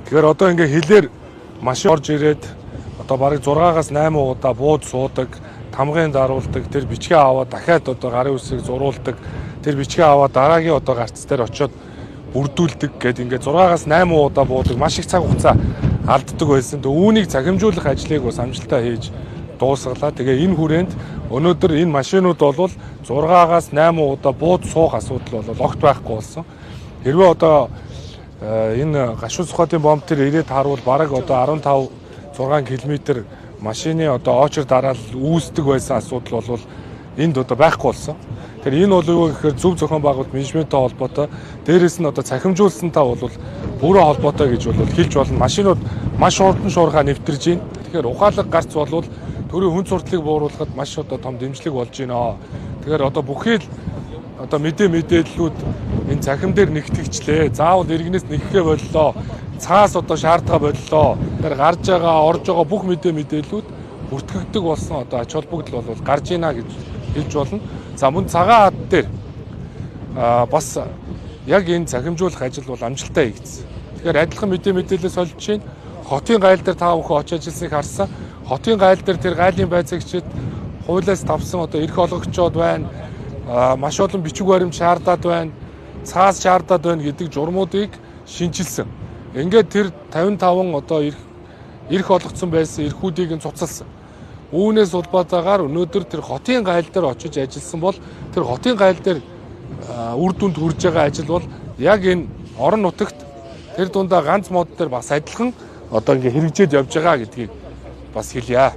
Тэгэхээр одоо ингээ хилээр машин орж ирээд одоо бараг 6-аас 8 удаа бууд суудаг, тамгын даруулдаг, тэр бичгээ аваад дахиад одоо гарын үсгийг зурулдаг, тэр бичгээ аваад дараагийн одоо гарц дээр очиод бүрдүүлдэг гэдэг ингээ 6-аас 8 удаа буудаг, маш их цаг хугацаа алддаг байсан. Үүнийг цахимжуулах ажлыг бас амжилттай хийж дуусгалаа. Тэгээ энэ хүрээнд өнөөдөр энэ машинууд бол 6-аас 8 удаа бууд суух асуудал бол огт байхгүй болсон. Хэрвээ одоо энэ гашуун сухатын бомб тэр ирээд харуул бараг одоо 15-6 км машины одоо очор дараал үүсдэг байсан асуудал бол энд одоо байхгүй болсон. Тэгэхээр энэ бол юу гэхээр зөв зохион байгуулалт менежменттэй холбоотой, дээрээс нь одоо цахимжуулсантай бол бүрэн холбоотой гэж бол хэлж болно. Машинууд маш хурдан шуурхаа нэвтэрж байна. Тэгэхээр ухаалаг гарц бол төрийн хүн сурталыг бууруулахад маш одоо том дэмжлэг болж байна. Тэгэхээр одоо бүхий л одоо мэдээллүүд энэ цахим дээр нэгтгэгчлээ. Заавал иргэнээс нэхэхэ боллоо. Цаас одоо шаардгаа боллоо. Тэр гарч байгаа, орж байгаа бүх мэдээллүүд бүртгэгддэг болсон одоо ач холбогдол бол гарч ийна гэж хэлж болно. За мөн цагаан хад дээр бас яг энэ цахимжуулах ажил бол амжилттай хийгдсэн. Тэгэхээр адилхан мэдээлэлээс олж чинь хотын гайл дээр та бүхэн очиж ажилласыг харсан. Хотын гайл дээр тэр гайлын байцаагчид хуулиас тавсан одоо эрх олгогчдод байна. Маш олон бичиг баримт шаардаад байна. Цаас шаардаад байна гэдэг журмуудыг шинжилсэн. Ингээд тэр 55 одоо эрх олгогдсон байсан эрхүүдийг нь цуцалсан. Үүнээс улбаатаагаар өнөөдөр тэр хотын гайл дээр очиж ажилласан бол тэр хотын гайл дээр үр дүнд хүрж байгаа ажил бол яг энэ орон нутагт тэр дундаа ганц мод дээр бас адилхан одоо ингээ хэрэгжээд явж байгаа гэдгийг бас хэлье.